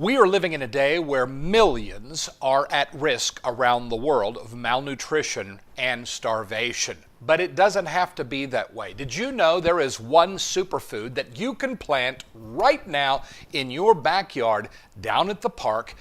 We are living in a day where millions are at risk around the world of malnutrition and starvation. But it doesn't have to be that way. Did you know there is one superfood that you can plant right now in your backyard, down at the park,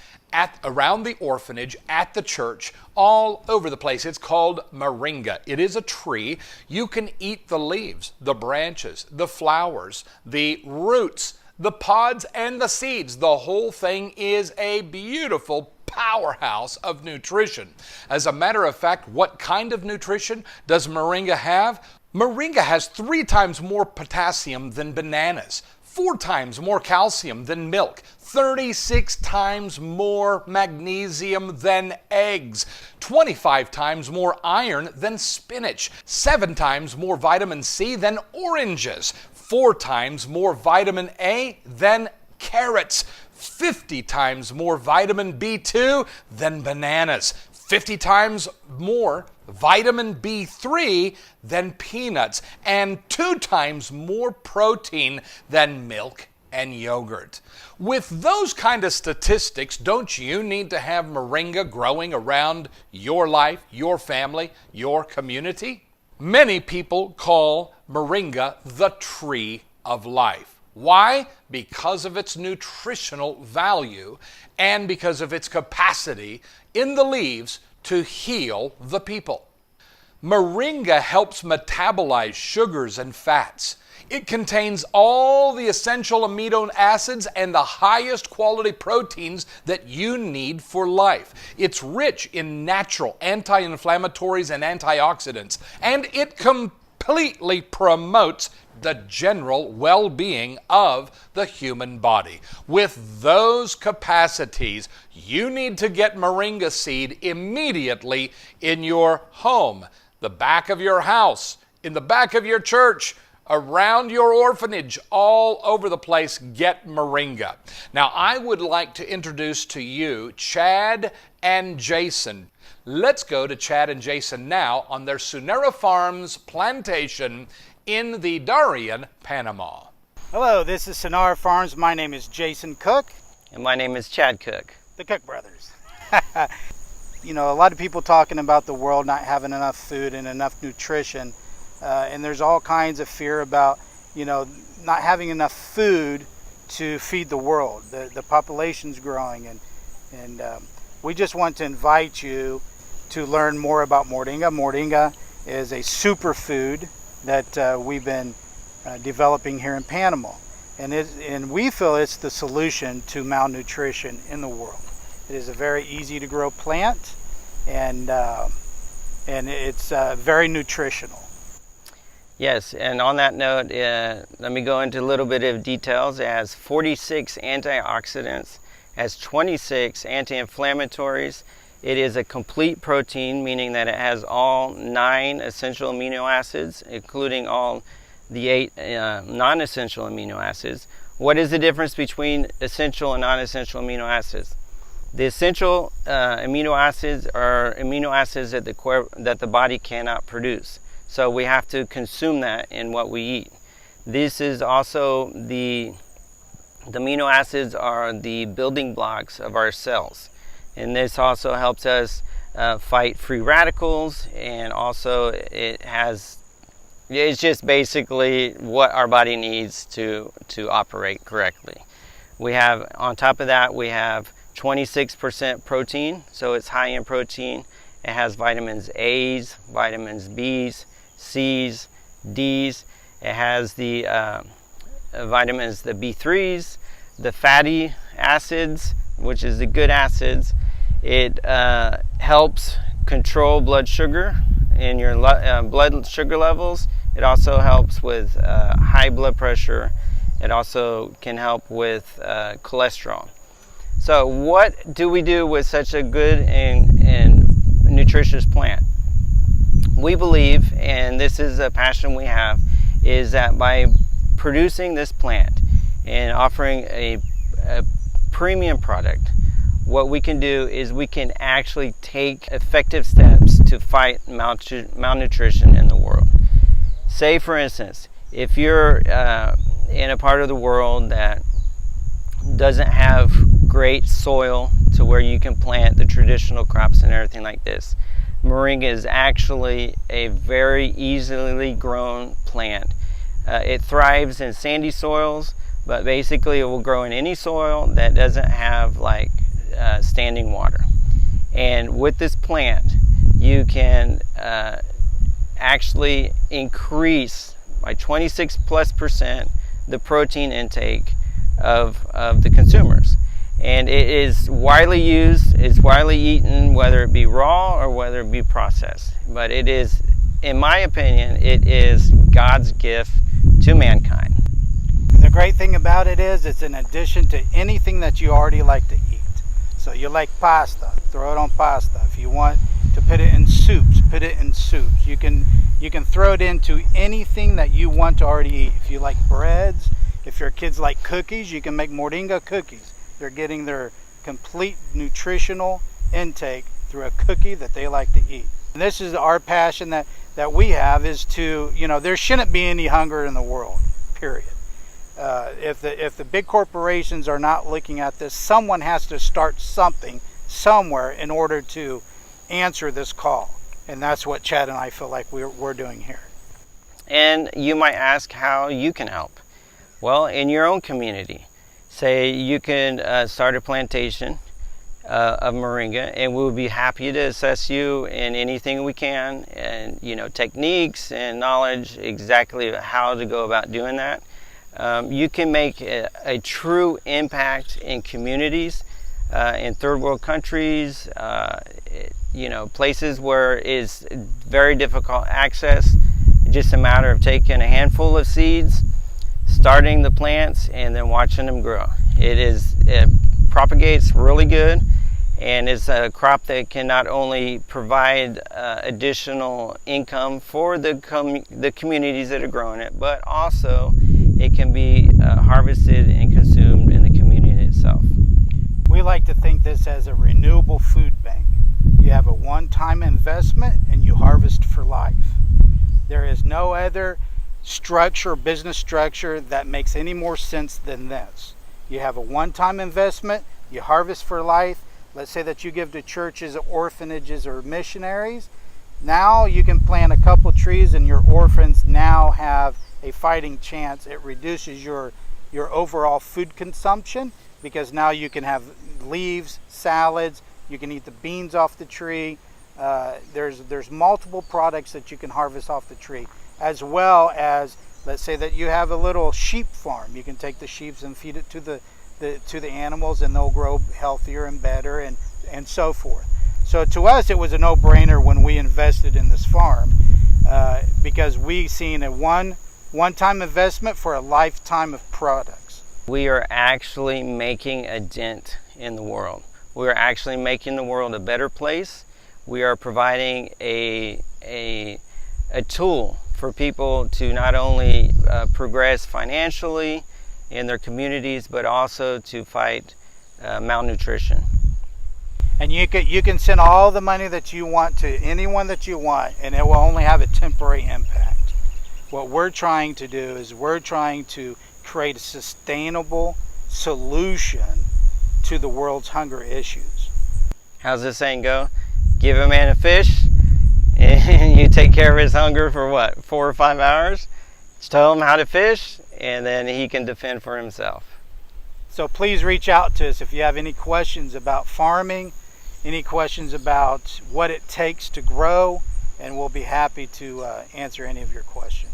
around the orphanage, at the church, all over the place? It's called moringa. It is a tree. You can eat the leaves, the branches, the flowers, the roots, the pods, and the seeds. The whole thing is a beautiful powerhouse of nutrition. As a matter of fact, what kind of nutrition does moringa have? Moringa has 3 times more potassium than bananas, 4 times more calcium than milk, 36 times more magnesium than eggs, 25 times more iron than spinach, 7 times more vitamin C than oranges, 4 times more vitamin A than carrots, 50 times more vitamin B2 than bananas, 50 times more vitamin B3 than peanuts, and 2 times more protein than milk and yogurt. With those kind of statistics, don't you need to have moringa growing around your life, your family, your community? Many people call moringa the tree of life. Why? Because of its nutritional value and because of its capacity in the leaves to heal the people. Moringa helps metabolize sugars and fats. It contains all the essential amino acids and the highest quality proteins that you need for life. It's rich in natural anti-inflammatories and antioxidants, and it completely promotes the general well-being of the human body. With those capacities, you need to get moringa seed immediately in your home, the back of your house, in the back of your church, around your orphanage, all over the place. Get moringa. Now, I would like to introduce to you Chad and Jason. Let's go to Chad and Jason now on their Sonera Farms plantation in the Darien, Panama. Hello, this is Sonera Farms. My name is Jason Cook. And my name is Chad Cook. The Cook brothers. You know, a lot of people talking about the world not having enough food and enough nutrition. And there's all kinds of fear about, you know, not having enough food to feed the world. The population's growing, and we just want to invite you to learn more about moringa. Moringa is a superfood that we've been developing here in Panama, and we feel it's the solution to malnutrition in the world. It is a very easy to grow plant, and it's very nutritional. Yes, and on that note, let me go into a little bit of details. It has 46 antioxidants, has 26 anti-inflammatories. It is a complete protein, meaning that it has all 9 essential amino acids, including all the 8 non-essential amino acids. What is the difference between essential and non-essential amino acids? The essential amino acids are amino acids that the body cannot produce. So we have to consume that in what we eat. This is also the amino acids are the building blocks of our cells. And this also helps us fight free radicals, and also it's just basically what our body needs to operate correctly. We have, on top of that, we have 26% protein, so it's high in protein. It has vitamins A's, vitamins B's, C's, D's. It has the vitamins, the B3s, the fatty acids, which is the good acids. It helps control blood sugar in your blood sugar levels. It also helps with high blood pressure. It also can help with cholesterol. So what do we do with such a good and nutritious plant? We believe, and this is a passion we have, is that by producing this plant and offering a premium product, what we can do is we can actually take effective steps to fight malnutrition in the world. Say, for instance, if you're in a part of the world that doesn't have great soil to where you can plant the traditional crops and everything like this. Moringa is actually a very easily grown plant. It thrives in sandy soils, but basically it will grow in any soil that doesn't have like standing water. And with this plant, you can actually increase by 26+% the protein intake of the consumers. And it is widely used, it's widely eaten, whether it be raw or whether it be processed. But it is, in my opinion, it is God's gift to mankind. The great thing about it is it's in addition to anything that you already like to eat. So you like pasta, throw it on pasta. If you want to put it in soups, put it in soups. You can throw it into anything that you want to already eat. If you like breads, if your kids like cookies, you can make Moringa cookies. They're getting their complete nutritional intake through a cookie that they like to eat. And this is our passion that we have, is to, there shouldn't be any hunger in the world, period. If the big corporations are not looking at this, someone has to start something somewhere in order to answer this call. And that's what Chad and I feel like we're doing here. And you might ask how you can help. Well, in your own community, say you can start a plantation of moringa, and we'll be happy to assist you in anything we can, and techniques and knowledge exactly how to go about doing that. You can make a true impact in communities, in third world countries, places where it's very difficult access. Just a matter of taking a handful of seeds, starting the plants, and then watching them grow. It propagates really good, and it's a crop that can not only provide additional income for the communities that are growing it, but also it can be harvested and consumed in the community itself. We like to think this as a renewable food bank. You have a one-time investment and you harvest for life. There is no other business structure that makes any more sense than this. You have a one-time investment, you harvest for life. Let's say that you give to churches, orphanages, or missionaries. Now you can plant a couple trees and your orphans now have a fighting chance. It reduces your overall food consumption, because now you can have leaves, salads, you can eat the beans off the tree. There's multiple products that you can harvest off the tree, as well as, let's say that you have a little sheep farm. You can take the sheep and feed it to the animals, and they'll grow healthier and better, and so forth. So to us, it was a no-brainer when we invested in this farm, because we seen a one-time investment for a lifetime of products. We are actually making a dent in the world. We are actually making the world a better place. We are providing a tool for people to not only progress financially in their communities, but also to fight malnutrition. And you can send all the money that you want to anyone that you want, and it will only have a temporary impact. What we're trying to do is we're trying to create a sustainable solution to the world's hunger issues. How's this saying go? Give a man a fish and you take care of his hunger for what, 4 or 5 hours? Just tell him how to fish, and then he can defend for himself. So please reach out to us if you have any questions about farming, any questions about what it takes to grow, and we'll be happy to answer any of your questions.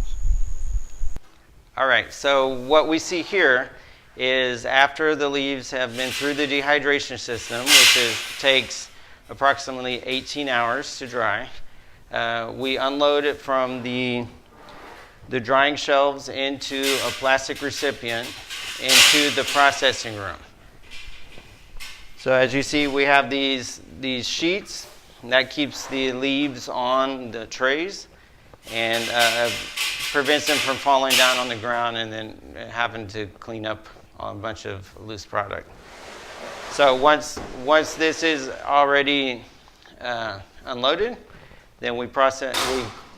All right, so what we see here is after the leaves have been through the dehydration system, which takes approximately 18 hours to dry, we unload it from the drying shelves into a plastic recipient into the processing room. So as you see, we have these sheets, and that keeps the leaves on the trays and prevents them from falling down on the ground and then having to clean up a bunch of loose product. So once this is already unloaded, then we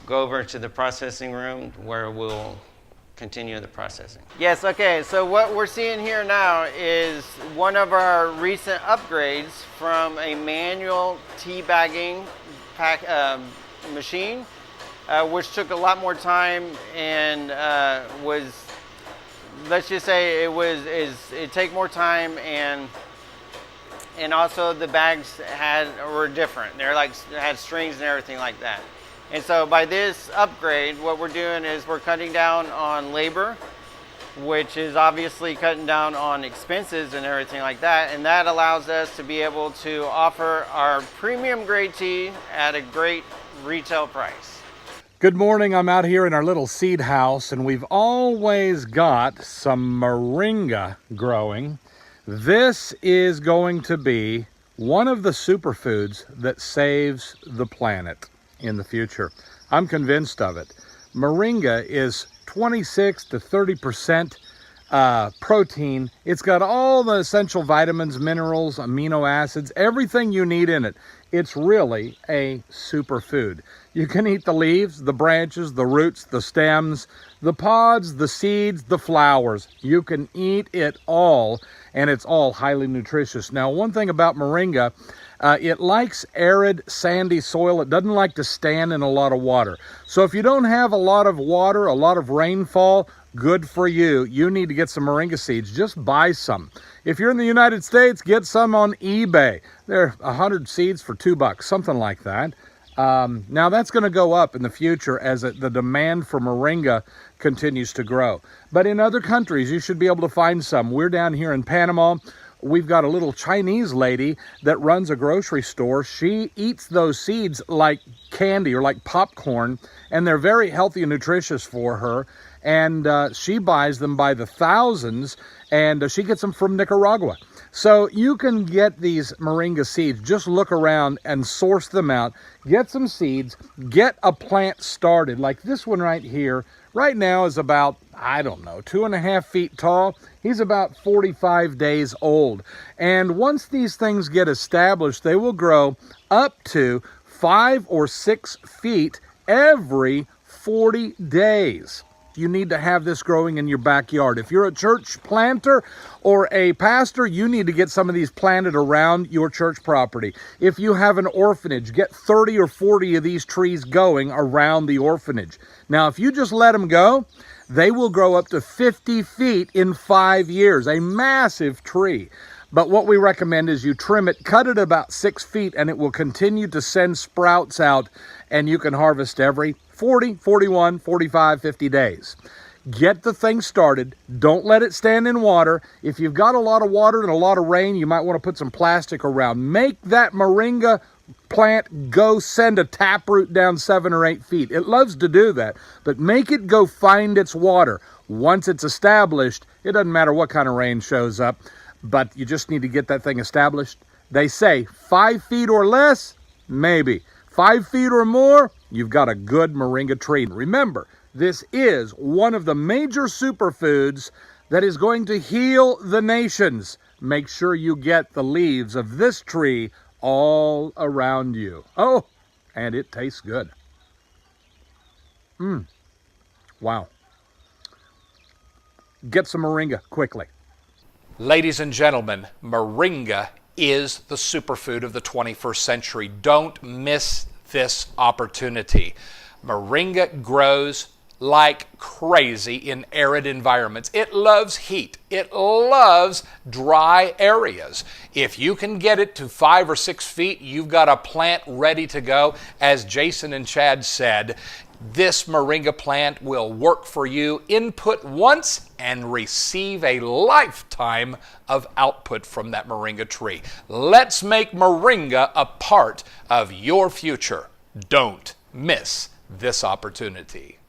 go over to the processing room where we'll continue the processing. Yes, okay, so what we're seeing here now is one of our recent upgrades from a manual tea bagging machine, which took a lot more time and was, let's just say it take more time, and also the bags were different. They're like, had strings and everything like that. And so by this upgrade, what we're doing is we're cutting down on labor, which is obviously cutting down on expenses and everything like that. And that allows us to be able to offer our premium grade tea at a great retail price. Good morning. I'm out here in our little seed house, and we've always got some moringa growing. This is going to be one of the superfoods that saves the planet in the future. I'm convinced of it. Moringa is 26 to 30% protein. It's got all the essential vitamins, minerals, amino acids, everything you need in it. It's really a superfood. You can eat the leaves, the branches, the roots, the stems, the pods, the seeds, the flowers. You can eat it all, and it's all highly nutritious. Now, one thing about moringa, it likes arid, sandy soil. It doesn't like to stand in a lot of water. So if you don't have a lot of water, a lot of rainfall, good for you. You need to get some moringa seeds. Just buy some. If you're in the United States, get some on eBay. They're 100 seeds for $2, something like that. Now that's going to go up in the future as the demand for moringa continues to grow. But in other countries, you should be able to find some. We're down here in Panama. We've got a little Chinese lady that runs a grocery store. She eats those seeds like candy or like popcorn, and they're very healthy and nutritious for her. And she buys them by the thousands, and she gets them from Nicaragua. So you can get these moringa seeds. Just look around and source them out. Get some seeds. Get a plant started. Like this one right here. Right now is about, I don't know, 2.5 feet tall. He's about 45 days old. And once these things get established, they will grow up to 5 or 6 feet every 40 days. You need to have this growing in your backyard. If you're a church planter or a pastor, you need to get some of these planted around your church property. If you have an orphanage, get 30 or 40 of these trees going around the orphanage. Now, if you just let them go, they will grow up to 50 feet in 5 years, a massive tree. But what we recommend is you trim it, cut it about 6 feet, and it will continue to send sprouts out, and you can harvest every 40, 41, 45, 50 days. Get the thing started. Don't let it stand in water. If you've got a lot of water and a lot of rain, you might want to put some plastic around. Make that moringa plant go send a taproot down 7 or 8 feet. It loves to do that, but make it go find its water. Once it's established, it doesn't matter what kind of rain shows up, but you just need to get that thing established. They say 5 feet or less, maybe. 5 feet or more, you've got a good moringa tree. Remember, this is one of the major superfoods that is going to heal the nations. Make sure you get the leaves of this tree all around you. Oh, and it tastes good. Wow. Get some moringa quickly. Ladies and gentlemen, moringa is the superfood of the 21st century. Don't miss this opportunity. Moringa grows like crazy in arid environments. It loves heat. It loves dry areas. If you can get it to 5 or 6 feet, you've got a plant ready to go. As Jason and Chad said, this moringa plant will work for you. Input once and receive a lifetime of output from that moringa tree. Let's make moringa a part of your future. Don't miss this opportunity.